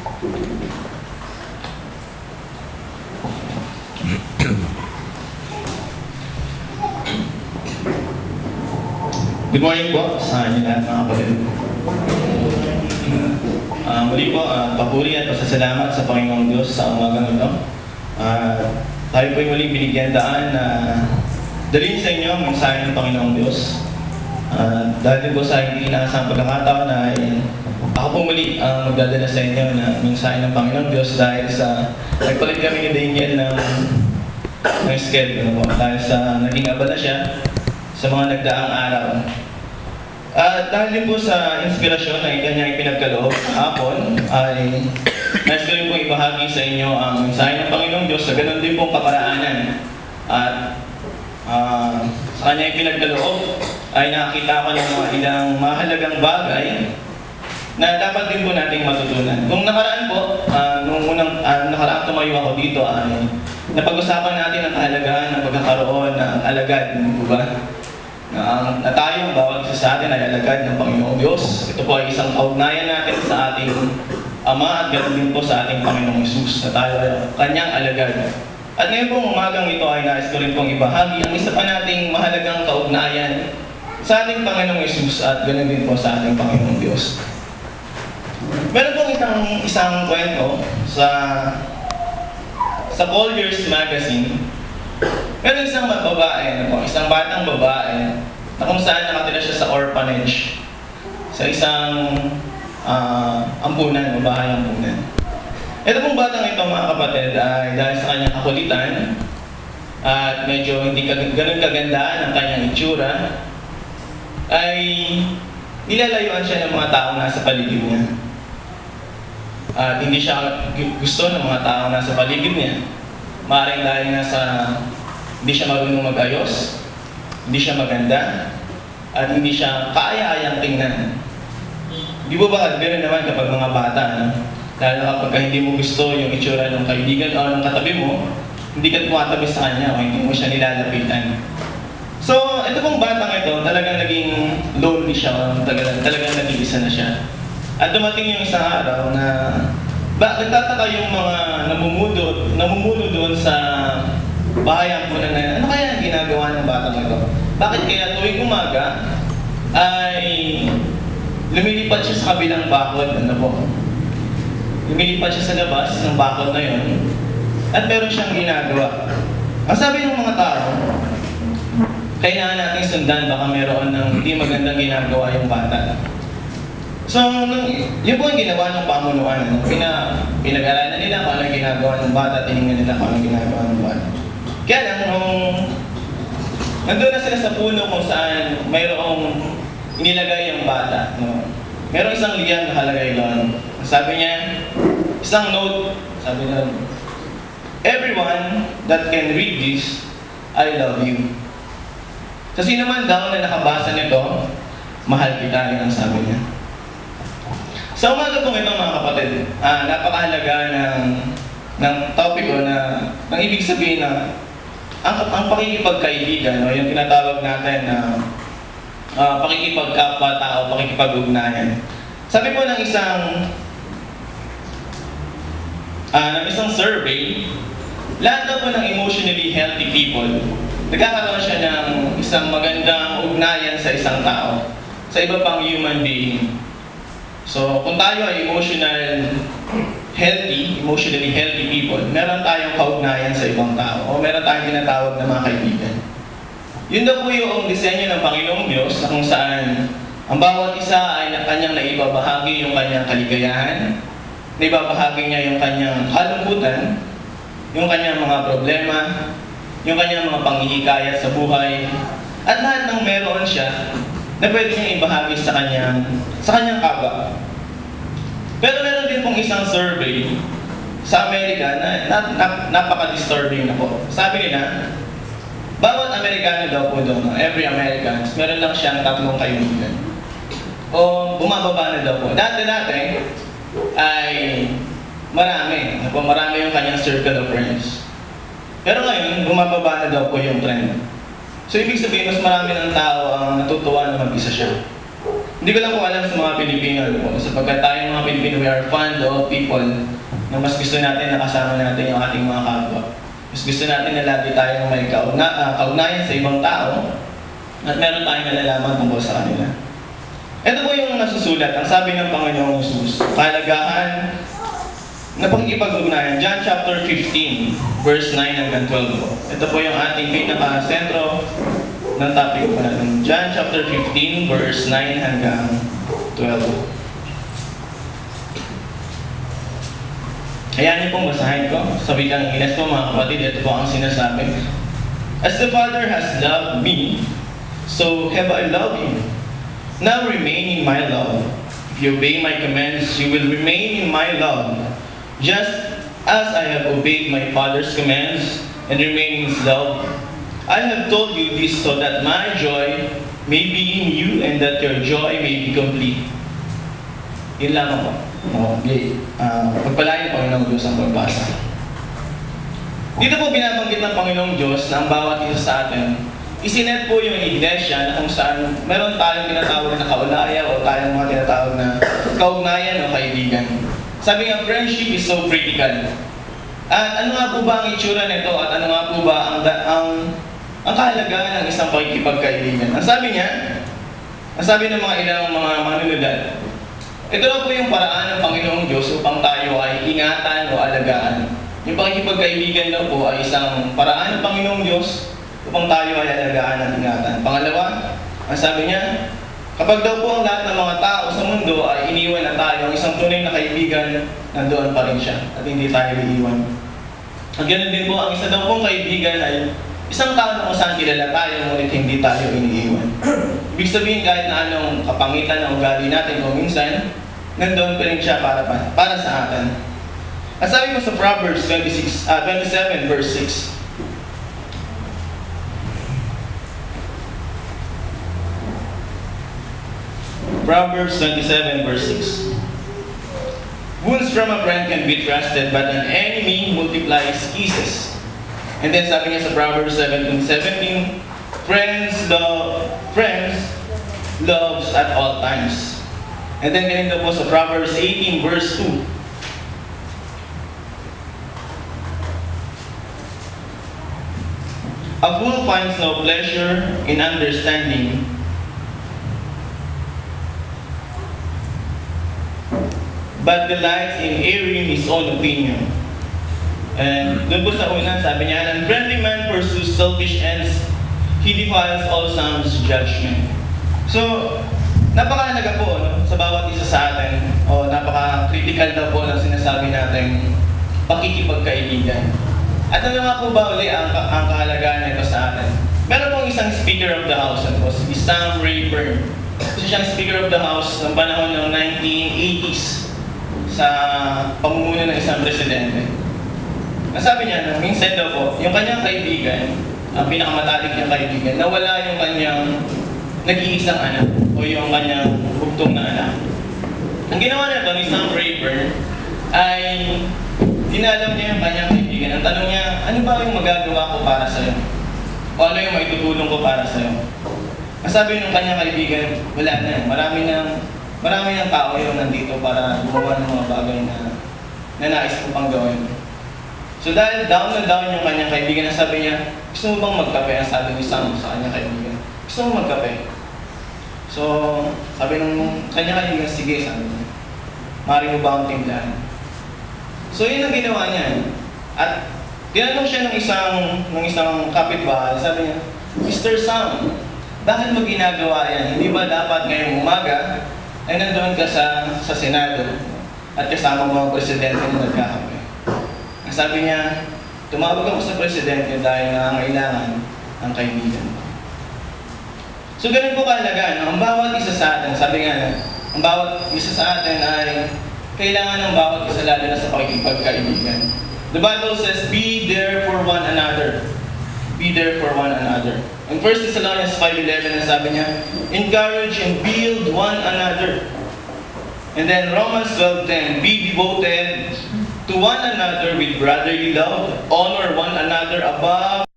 Good morning po sa inyo lahat mga kapatid. Muli po, papuri at pasasalamat sa Panginoong Diyos sa umagang ito. Tayo po muli binigyan daan na dalhin sa inyo ang mensahe ng Panginoong Diyos. Dahil po sa hindi inaasang pagkakataon ay ako po muli magdadala sa inyo na mensahe ng Panginoong Diyos dahil sa nagpalit kami ni Daniel ng schedule dahil sa naging abala siya sa mga nagdaang araw. At dahil din po sa inspirasyon na kanya ipinagkaloob hapon, ay nais ko rin pong ibahagi sa inyo ang mensahe ng Panginoong Diyos sa ganun din pong kaparaanan. At sa kanya ipinagkaloob ay nakakita ko ng mga ilang mahalagang bagay na dapat din po nating matutunan. Nung nakaraan po, nung unang nakaraan tumayo ako dito, ay napag-usapan natin ang kahalagahan ng pagkakaroon ng alagad, hindi po ba? Na tayo, bawat isa sa atin ay alagad ng Panginoong Diyos. Ito po ay isang kaugnayan natin sa ating Ama at ganoon din po sa ating Panginoong Hesus na tayo ay kanyang alagad. At ngayon pong umagang ito ay nais ko rin pong ibahagi ang isa pa nating mahalagang kaugnayan sa ating Panginoong Hesus at ganoon din po sa ating Panginoong Diyos. Meron pong isang kwento sa Collier's Magazine. Meron isang babae, isang batang babae na kung saan nakatira siya sa orphanage, sa isang ampunan o bahay ampunan. Ito pong batang ito mga kapatid ay dahil sa kanyang kakulitan at medyo hindi ganun kagandaan ang kanyang itsura, ay nilalayuan siya ng mga taong nasa paligid niya. At hindi siya gusto ng mga taong nasa paligid niya. Maaaring dahil hindi siya marunong mag-ayos, hindi siya maganda, at hindi siya kaaya-ayang tingnan. Di ba gano'n naman kapag mga bata, no? Lalo kapag hindi mo gusto yung itsura ng kaibigan o ng katabi mo, hindi ka tumatabi sa kanya o hindi mo siya nilalapitan. So, ito pong batang ito, talagang naging lonely siya, talagang nag-iisa na siya. At dumating yung isang araw na nagtataka yung mga namumuno doon sa bahay ampunan na yan. Ano kaya ang ginagawa ng batang ito? Bakit kaya tuwing umaga ay lumilipat siya sa kabilang bakod? Lumilipat siya sa labas ng bakod na yun at meron siyang ginagawa. Ang sabi ng mga tao, kailangan natin sundan, baka meron ng hindi magandang ginagawa yung bata. So, yun po ang ginawa ng pamunuan. Pinag-aralan nila kung anong ginagawa ng bata, tinignan nila kung anong ginagawa ng bata. Kaya lang, nandun na sila sa puno kung saan mayroong inilagay yung bata. Mayroong isang liyan na halagay doon. Sabi niya, isang note, sabi niya, "Everyone that can read this, I love you." Sa sino man daw na nakabasa nito, mahal kita, yun ang sabi niya. Sa umaga po ito mga kapatid, napakahalaga ng topic o ng ibig sabihin na ang pakikipagkaibigan, yung tinatawag natin na pakikipagkapwa-tao, pakikipag-ugnayan. Sabi po ng isang survey, lahat daw po ng emotionally healthy people, nagkakaroon siya ng isang magandang ugnayan sa isang tao, sa iba pang human being. So, kung tayo ay emotionally healthy people, meron tayong kaugnayan sa ibang tao o meron tayong tinatawag na mga kaibigan. Yun daw po yung disenyo ng Panginoong Diyos na kung saan ang bawat isa ay kanyang naibabahagi yung kanyang kaligayahan, naibabahagi niya yung kanyang kalungkutan, yung kanyang mga problema, yung kanyang mga panghihikayat sa buhay, at lahat ng meron siya na pwede niyang ibahagi sa kanyang kapwa. Pero meron din pong isang survey sa Amerika na napaka-disturbing na po. Sabi nila, bawat Amerikano daw po doon, every Americans, meron lang siyang 3 kaibigan. O bumababa na daw po. Dati ay marami yung kanyang circle of friends. Pero ngayon, bumababa na daw po yung trend. So, ibig sabihin, mas marami ng tao ang natutuwa na mag-isa siya. Hindi ko lang po alam sa mga Pilipino, ano po, sapagkat tayong mga Pilipino, we are fond of people na mas gusto natin na kasama natin yung ating mga kapwa. Mas gusto natin na lagi tayong may kaugnayan sa ibang tao at meron tayong nalalaman tungkol sa kanila. Ito po yung nasusulat, ang sabi ng Panginoong Jesus, kahalagahan na pagkikipag-ugnayan, John chapter 15, verse 9 hanggang 12 po. Ito po yung ating pinaka-sentro ng topic po natin. John chapter 15, verse 9 hanggang 12. Hayaan niyo pong basahin ko. Sa wikang Ingles po mga kapatid, ito po ang sinasabi. As the Father has loved me, so have I loved you. Now remain in my love. If you obey my commands, you will remain in my love. Just as I have obeyed my Father's commands and remain in his love, I have told you this so that my joy may be in you and that your joy may be complete. Yun lang ako. Okay. Pagpalain ng Panginoong Diyos ang pagbasa. Dito po binabanggit ng Panginoong Diyos na ang bawat isa sa atin, isinet po yung iglesia na kung saan meron tayong tinatawag na kaulaya o tayong mga tinatawag na kaugnayan o kaibigan. Sabi nga, friendship is so critical. At ano nga po ba ang itsura nito at ano nga po ba ang kahalagahan ng isang pakikipagkaibigan? Ang sabi ng mga ilang mga manunodad, ito na po yung paraan ng Panginoong Diyos upang tayo ay ingatan o alagaan. Yung pakikipagkaibigan daw po ay isang paraan ng Panginoong Diyos upang tayo ay alagaan at ingatan. Pangalawa, ang sabi niya, kapag daw po ang lahat ng mga tao sa mundo ay iniwan na tayo, ang isang tunay na kaibigan, nandoon pa rin siya at hindi tayo iiwan. At ganoon din po, ang isa daw pong kaibigan ay isang tao na kung saan kilala tayo, ngunit hindi tayo iniiwan. Ibig sabihin, kahit na anong kapangitan ng ugali natin kung minsan, nandoon pa rin siya para sa atin. At sabi mo sa Proverbs 27 verse 6, Proverbs 27 verse 6. Wounds from a friend can be trusted, but an enemy multiplies kisses. And then sabi niya sa Proverbs 17:17, friends loves at all times. And then ganito po sa Proverbs 18 verse 2. A fool finds no pleasure in understanding, but delights in airing his own opinion. And doon po sa una, sabi niya, an unfriendly man pursues selfish ends, he defiles all sound judgment. So, napakahalaga po sa bawat isa sa atin, o napaka-critical daw po ng sinasabi natin pakikipagkaibigan. At ano nga po ba uli ang kahalagahan nito sa atin? Meron pong isang Speaker of the House, at po, si Sam Rayburn. Kasi siyang Speaker of the House ng panahon ng 1980s sa pamumuno ng isang presidente. Nasabi niya na minsan daw po, yung kanyang kaibigan, ang pinakamatalik niyang kaibigan, nawala yung kanyang nag-iisang anak o yung kanyang bugtong na anak. Ang ginawa nito ni Sam Rayburn ay dinalam niya yung kanyang kaibigan. Ang tanong niya, ano ba yung magagawa ko para sa'yo? O ano yung maitutulong ko para sa'yo? Ang sabi ng kanyang kaibigan, wala na. Marami ng tao yung nandito para gumawa ng mga bagay na nais ko pang gawin. So dahil down na down yung kanyang kaibigan, sabi niya, gusto mo bang magkape? Ang sabi ni Sam sa kanyang kaibigan, gusto mo magkape? So sabi ng kanyang kaibigan, sige, sabi niya, maaari mo ba akong timplahan? So yun ang ginawa niya. At tinanong siya ng isang kapitbahay, sabi niya, Mr. Sam, bakit mo ginagawa yan? Hindi ba dapat ngayong umaga ay nandoon ka sa Senado at kasama mo ang presidente na nagkakape? Ang sabi niya, tumawag ako sa presidente dahil nangangailangan ang kaibigan. So ganun po kahalaga, ang bawat isa sa atin, sabi nga, ang bawat isa sa atin ay kailangan ng bawat isa lalo na sa pakikipagkaibigan. The Bible says, be there for one another. Be there for one another. In 1 Thessalonians 5:11, sabi niya, encourage and build one another. And then Romans 12:10, be devoted to one another with brotherly love, honor one another above